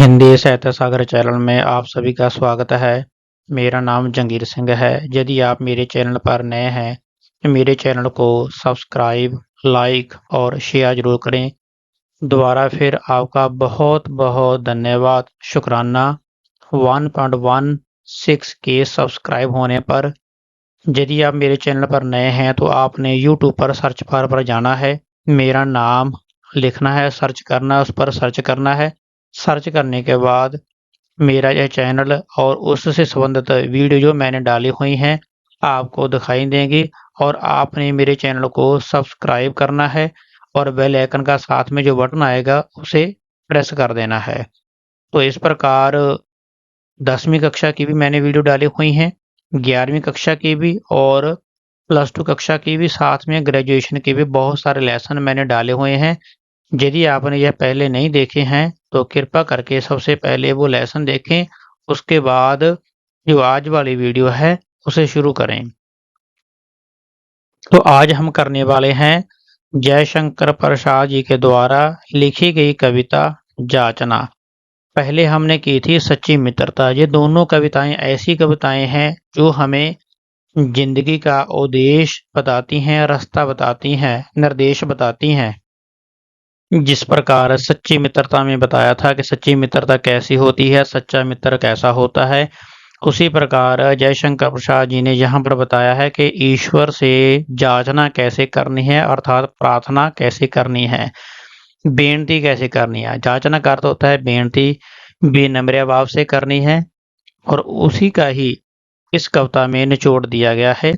हिंदी साहित्य सागर चैनल में आप सभी का स्वागत है। मेरा नाम जंगीर सिंह है। यदि आप मेरे चैनल पर नए हैं तो मेरे चैनल को सब्सक्राइब, लाइक और शेयर जरूर करें। दोबारा फिर आपका बहुत बहुत धन्यवाद, शुक्राना 1.16 के सब्सक्राइब होने पर। यदि आप मेरे चैनल पर नए हैं तो आपने यूट्यूब पर सर्च बार पर जाना है, मेरा नाम लिखना है, सर्च करना है, उस पर सर्च करना है। सर्च करने के बाद मेरा यह चैनल और उससे संबंधित वीडियो जो मैंने डाली हुई हैं आपको दिखाई देंगी और आपने मेरे चैनल को सब्सक्राइब करना है और बेल आइकन का साथ में जो बटन आएगा उसे प्रेस कर देना है। तो इस प्रकार 10वीं कक्षा की भी मैंने वीडियो डाली हुई हैं, 11वीं कक्षा की भी और +2 कक्षा की भी, साथ में ग्रेजुएशन के भी बहुत सारे लेसन मैंने डाले हुए हैं। यदि आपने यह पहले नहीं देखे हैं तो कृपया करके सबसे पहले वो लेसन देखें, उसके बाद जो आज वाली वीडियो है उसे शुरू करें। तो आज हम करने वाले हैं जयशंकर प्रसाद जी के द्वारा लिखी गई कविता जाचना। पहले हमने की थी सच्ची मित्रता। ये दोनों कविताएं ऐसी कविताएं हैं जो हमें जिंदगी का उद्देश्य बताती हैं, रास्ता बताती हैं, निर्देश बताती हैं। जिस प्रकार सच्ची मित्रता में बताया था कि सच्ची मित्रता कैसी होती है, सच्चा मित्र कैसा होता है, उसी प्रकार जयशंकर प्रसाद जी ने यहाँ पर बताया है कि ईश्वर से याचना कैसे करनी है, अर्थात प्रार्थना कैसे करनी है, बेनती कैसे करनी है। याचना का अर्थ होता है बेनती, विनम्र भाव से करनी है और उसी का ही इस कविता में निचोड़ दिया गया है।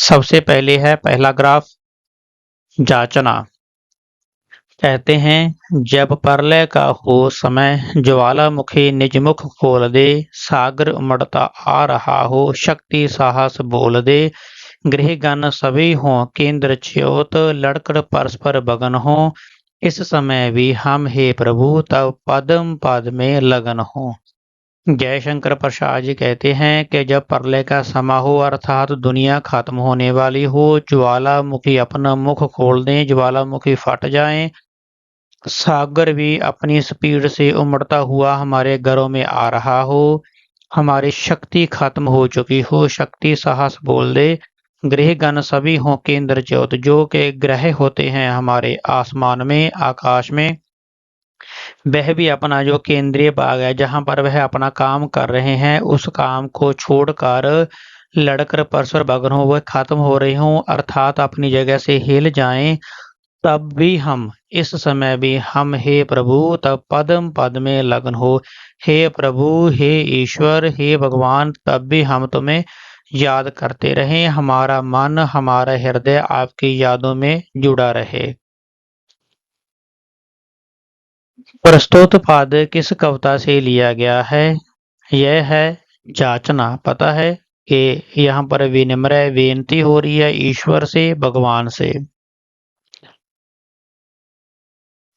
सबसे पहले है पहला ग्राफ, याचना। कहते हैं जब प्रलय का हो समय, ज्वालामुखी निज मुख खोल दे, सागर उमड़ता आ रहा हो, शक्ति साहस बोल दे, गृहगण सभी हों केंद्र च्योत, लड़कर परस्पर बगन हो, इस समय भी हम हे प्रभु तब पद्म पद में लगन हो। जयशंकर प्रसाद जी कहते हैं कि जब प्रलय का समय हो अर्थात दुनिया खत्म होने वाली हो, ज्वालामुखी अपना मुख खोल दें, ज्वालामुखी फट जाएं, सागर भी अपनी स्पीड से उमड़ता हुआ हमारे घरों में आ रहा हो, हमारी शक्ति खत्म हो चुकी हो, शक्ति साहस बोल दे, गृहगण सभी हों केंद्र ज्योत, जो के ग्रह होते हैं हमारे आसमान में, आकाश में, वह भी अपना जो केंद्रीय भाग है जहां पर वह अपना काम कर रहे हैं उस काम को छोड़कर लड़कर परस्पर भगन हो, वह खत्म हो रही हों अर्थात अपनी जगह से हिल जाएं, तब भी हम इस समय भी हम हे प्रभु तब पद्म पद में लगन हो। हे प्रभु, हे ईश्वर, हे भगवान, तब भी हम तुम्हें याद करते रहें, हमारा मन, हमारा हृदय आपकी यादों में जुड़ा रहे। प्रस्तुत पद किस कविता से लिया गया है? यह है जाचना। पता है कि यहाँ पर विनम्र बेनती हो रही है ईश्वर से, भगवान से।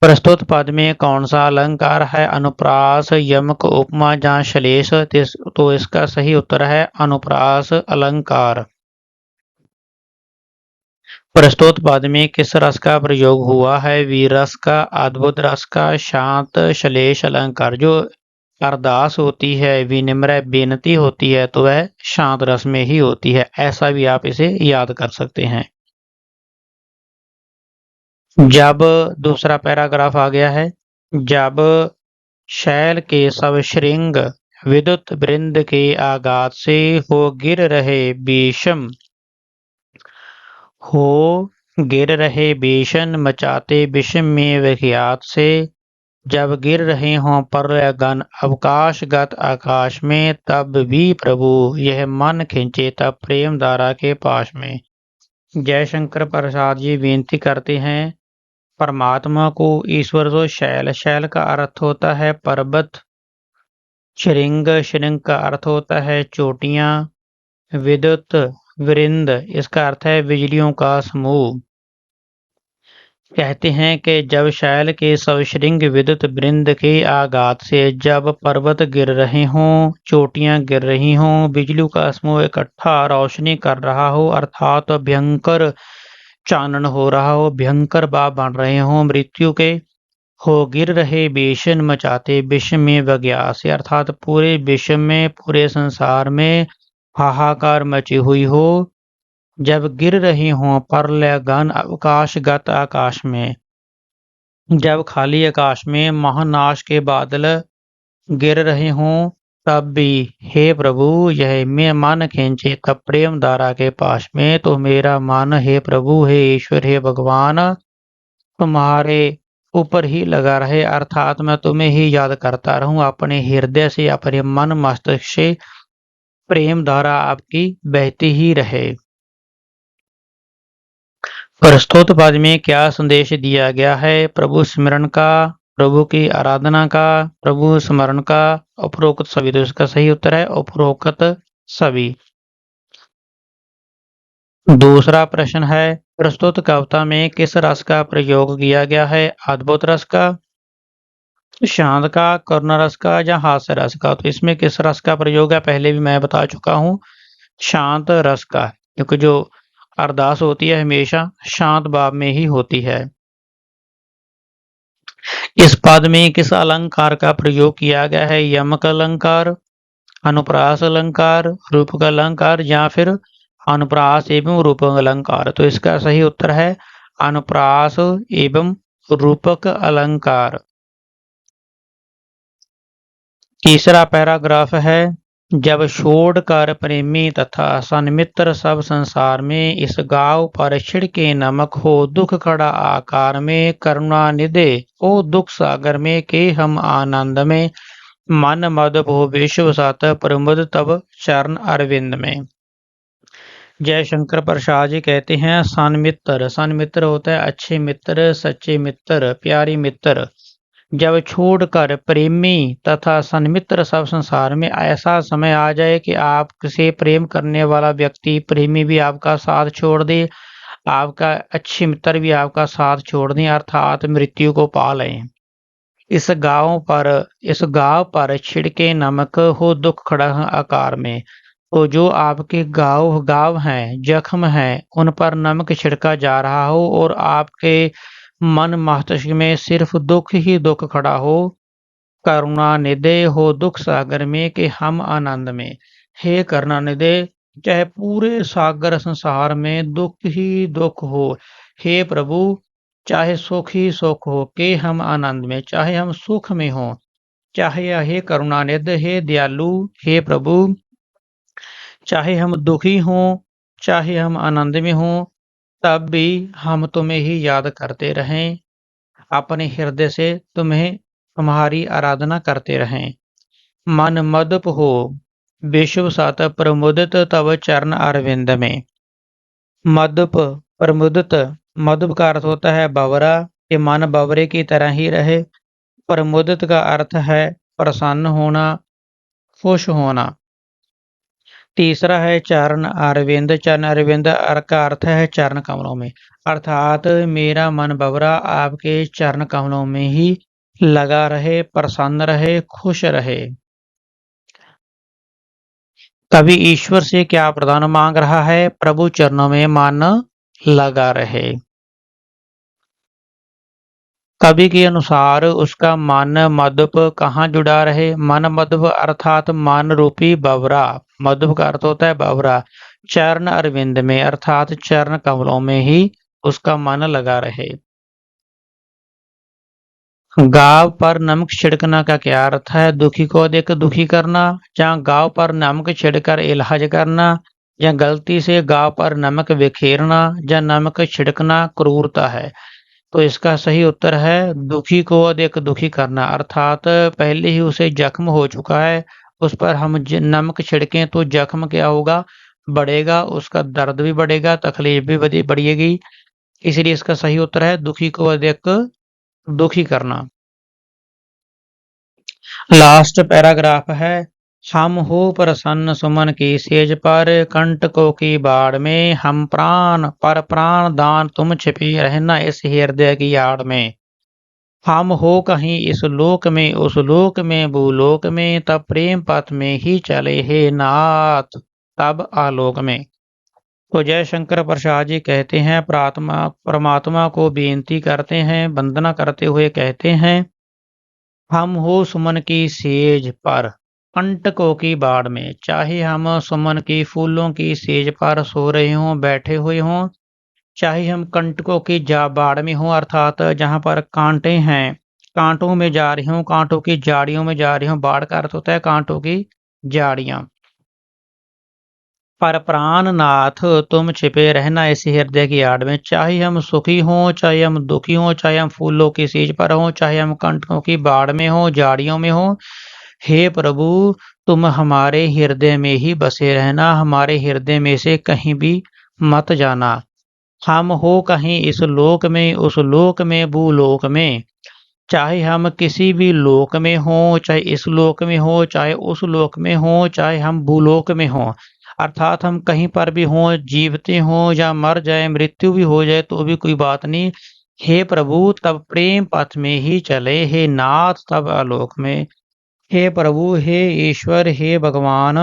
प्रस्तुत पद में कौन सा अलंकार है? अनुप्रास, यमक, उपमा या श्लेष? तो इसका सही उत्तर है अनुप्रास अलंकार। प्रस्तुत पद में किस रस का प्रयोग हुआ है? वीर रस का, अद्भुत रस का, शांत, श्लेष अलंकार। जो अरदास होती है, विनम्र बेनती होती है तो वह शांत रस में ही होती है, ऐसा भी आप इसे याद कर सकते हैं। जब दूसरा पैराग्राफ आ गया है, जब शैल के सब श्रृंग विद्युत वृंद के आघात से हो गिर रहे भीषम, हो गिर रहे भीषण मचाते विषम में विख्यात से, जब गिर रहे हों प्रलयगण अवकाशगत आकाश में, तब भी प्रभु यह मन खिंचे तब प्रेम धारा के पास में। जयशंकर प्रसाद जी विनती करते हैं परमात्मा को। ईश्वर तो शैल, शैल का अर्थ होता है पर्वत, श्रृंग, श्रृंग का अर्थ होता है चोटियां, विद्युत वृंद इसका अर्थ है बिजलियों का समूह। कहते हैं कि जब शैल के सब श्रृंग विद्युत वृंद के आघात से जब पर्वत गिर रहे हों, चोटियां गिर रही हों, बिजलियों का समूह इकट्ठा रोशनी कर रहा हो अर्थात भयंकर चानन हो रहा हो, भयंकर बाप बन रहे हों मृत्यु के, हो गिर रहे बेशन मचाते विश्व में व्यग्यास, अर्थात पूरे विश्व में, पूरे संसार में हाहाकार मची हुई हो, जब गिर रही हों प्रलय गण अवकाशगत आकाश में, जब खाली आकाश में महानाश के बादल गिर रहे हों, तब भी हे प्रभु यह मैं मन खींचे तब प्रेम धारा के पास में, तो मेरा मन हे प्रभु, हे ईश्वर, हे भगवान तुम्हारे ऊपर ही लगा रहे, अर्थात मैं तुम्हें ही याद करता रहूं, अपने हृदय से, अपने मन मस्तिष्क से प्रेम धारा आपकी बहती ही रहे। प्रस्तुत पद में क्या संदेश दिया गया है? प्रभु स्मरण का, प्रभु की आराधना का, प्रभु स्मरण का, उपरोक्त सभी। तो इसका सही उत्तर है उपरोक्त सभी। दूसरा प्रश्न है, प्रस्तुत कविता में किस रस का प्रयोग किया गया है? अद्भुत रस का, शांत का, करुण रस का या हास्य रस का? तो इसमें किस रस का प्रयोग है? पहले भी मैं बता चुका हूँ, शांत रस का, क्योंकि जो अरदास होती है हमेशा शांत भाव में ही होती है। इस पद में किस अलंकार का प्रयोग किया गया है? यमक अलंकार, अनुप्रास अलंकार, रूपक अलंकार या फिर अनुप्रास एवं रूपक अलंकार? तो इसका सही उत्तर है अनुप्रास एवं रूपक अलंकार। तीसरा पैराग्राफ है, जब छोड़कर प्रेमी तथा सन्मित्र सब संसार में, इस गाँव पर छिड़के नमक हो दुख खड़ा आकार में, करुणा निधे ओ दुख सागर में, के हम आनंद में, मन मद भो विश्व सात प्रमुद तब चरण अरविंद में। जयशंकर प्रसाद जी कहते हैं, सन्मित्र, सन्मित्र होता है अच्छे मित्र, सच्चे मित्र, प्यारे मित्र। जब छोड़कर प्रेमी तथा सन्मित्र सब संसार में, ऐसा समय आ जाए कि आपसे प्रेम करने वाला व्यक्ति, प्रेमी भी आपका साथ छोड़ दे, आपका अच्छे मित्र भी आपका साथ छोड़ दें, अर्थात मृत्यु को पा लें। इस गाँव पर छिड़के नमक हो दुख खड़ा आकार में। तो जो आपके गाँव हैं, जख्म हैं, उन पर नमक छिड़का जा रहा हो और आपके मन मस्तिष्क में सिर्फ दुख ही दुख खड़ा हो, करुणा निधे हो दुख सागर में, कि हम आनंद में। हे करुणा निधे, चाहे पूरे सागर संसार में दुख ही दुख हो, हे प्रभु चाहे सुख ही सुख हो, कि हम आनंद में, चाहे हम सुख में हो, चाहे हे करुणानिधि, हे दयालु, हे प्रभु, चाहे हम दुखी हों, चाहे हम आनंद में हों, तब भी हम तुम्हें ही याद करते रहें, अपने हृदय से तुम्हारी आराधना करते रहें। मन मदप हो विश्व सात प्रमुदित तब चरण अरविंद में। मदप, प्रमुदित, मदप का अर्थ होता है बावरा, कि मन बावरे की तरह ही रहे। प्रमुदित का अर्थ है प्रसन्न होना, खुश होना। तीसरा है चरण अरविंद, चरण अरविंद का अर्थ है चरण कमलों में, अर्थात मेरा मन बवरा आपके चरण कमलों में ही लगा रहे, प्रसन्न रहे, खुश रहे। कवि ईश्वर से क्या वरदान मांग रहा है? प्रभु चरणों में मन लगा रहे। कवि के अनुसार उसका मन मधुप कहाँ जुड़ा रहे? मन मधुप अर्थात मन रूपी बवरा, मधुप का अर्थ होता है बवरा, चरण अरविंद में अर्थात चरण कमलों में ही उसका मन लगा रहे। गाँव पर नमक छिड़कना का क्या अर्थ है? दुखी को देख दुखी करना, या गाँव पर नमक छिड़कर इलाज करना, या गलती से गाँव पर नमक बिखेरना, या नमक छिड़कना क्रूरता है। तो इसका सही उत्तर है दुखी को अधिक दुखी करना, अर्थात पहले ही उसे जख्म हो चुका है, उस पर हम नमक छिड़कें तो जख्म क्या होगा? बढ़ेगा, उसका दर्द भी बढ़ेगा, तकलीफ भी बढ़ेगी। इसलिए इसका सही उत्तर है दुखी को अधिक दुखी करना। लास्ट पैराग्राफ है, हम हो प्रसन्न सुमन की सेज पर, कंटकों की बाढ़ में, हम प्राण पर प्राण दान तुम छिपे रहना इस हृदय की आड़ में। हम हो कहीं इस लोक में, उस लोक में, भूलोक में, तब प्रेम पथ में ही चले हे नाथ तब आलोक में। तो जयशंकर प्रसाद जी कहते हैं, परमात्मा को बेनती करते हैं, वंदना करते हुए कहते हैं, हम हो सुमन की सेज पर कंटकों की बाढ़ में। चाहे हम सुमन की फूलों की सेज पर सो रहे हों, बैठे हुए हों, चाहे हम कंटकों की बाढ़ में हों, अर्थात जहाँ पर कांटे हैं, कांटों में जा रही हों, कांटों की जाड़ियों में जा रही हों। बाढ़ का अर्थ होता है कांटों की जाड़ियां। पर प्राणनाथ तुम छिपे रहना इसी हृदय की आड़ में। चाहे हम सुखी हों, चाहे हम दुखी हों, चाहे हम फूलों की सीज पर हों, चाहे हम कंटकों की बाढ़ में हों, जाड़ियों में हों, हे प्रभु तुम हमारे हृदय में ही बसे रहना, हमारे हृदय में से कहीं भी मत जाना। हम हो कहीं इस लोक में, उस लोक में, भूलोक में, चाहे हम किसी भी लोक में हों, चाहे इस लोक में हो, चाहे उस लोक में हो, चाहे हम भूलोक में हों, अर्थात हम कहीं पर भी हों, जीवते हों या मर जाए, मृत्यु भी हो जाए तो भी कोई बात नहीं। हे प्रभु तब प्रेम पथ में ही चले, हे नाथ तब आलोक में। हे प्रभु, हे ईश्वर, हे भगवान,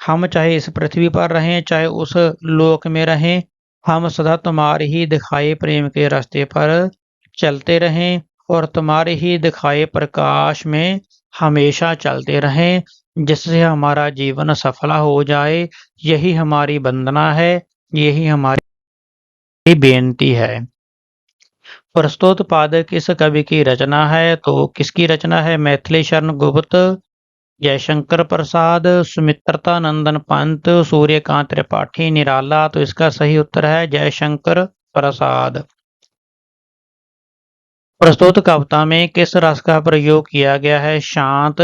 हम चाहे इस पृथ्वी पर रहें, चाहे उस लोक में रहें, हम सदा तुम्हारे ही दिखाए प्रेम के रास्ते पर चलते रहें और तुम्हारे ही दिखाए प्रकाश में हमेशा चलते रहें, जिससे हमारा जीवन सफल हो जाए। यही हमारी वंदना है, यही हमारी बेनती है। प्रस्तुत किस कवि की रचना है? तो किसकी रचना है? मैथिली शरण गुप्त, जयशंकर प्रसाद, सुमित्रता नंदन पंत, सूर्यकांत त्रिपाठी, निराला। तो इसका सही उत्तर है जयशंकर प्रसाद। प्रस्तुत कविता में किस रस का प्रयोग किया गया है? शांत,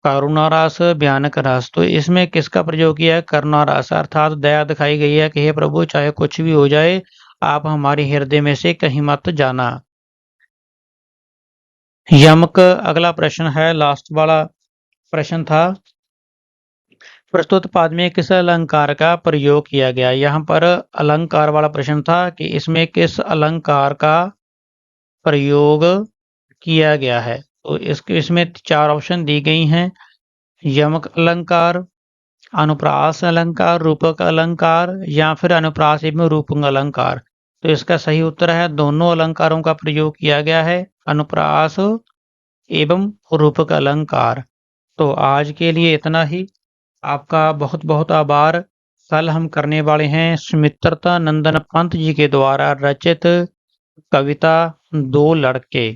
करुणा रस, भयानक रस। तो इसमें किसका प्रयोग किया है? करुणा रस, अर्थात दया दिखाई गई है कि हे प्रभु चाहे कुछ भी हो जाए, आप हमारे हृदय में से कहीं मत जाना। यमक अगला प्रश्न है, लास्ट वाला प्रश्न था। प्रस्तुत पाद में किस अलंकार का प्रयोग किया गया? यहाँ पर अलंकार वाला प्रश्न था कि इसमें किस अलंकार का प्रयोग किया गया है। तो इसमें 4 ऑप्शन दी गई हैं, यमक अलंकार, अनुप्रास अलंकार, रूपक अलंकार या फिर अनुप्रास एवं रूपक अलंकार। तो इसका सही उत्तर है दोनों अलंकारों का प्रयोग किया गया है, अनुप्रास एवं रूपक अलंकार। तो आज के लिए इतना ही। आपका बहुत बहुत आभार। कल हम करने वाले हैं सुमित्रता नंदन पंत जी के द्वारा रचित कविता दो लड़के।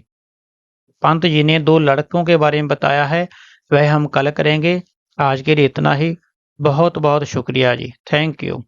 पंत जी ने 2 लड़कों के बारे में बताया है, वह हम कल करेंगे। आज के लिए इतना ही। बहुत बहुत शुक्रिया जी, थैंक यू।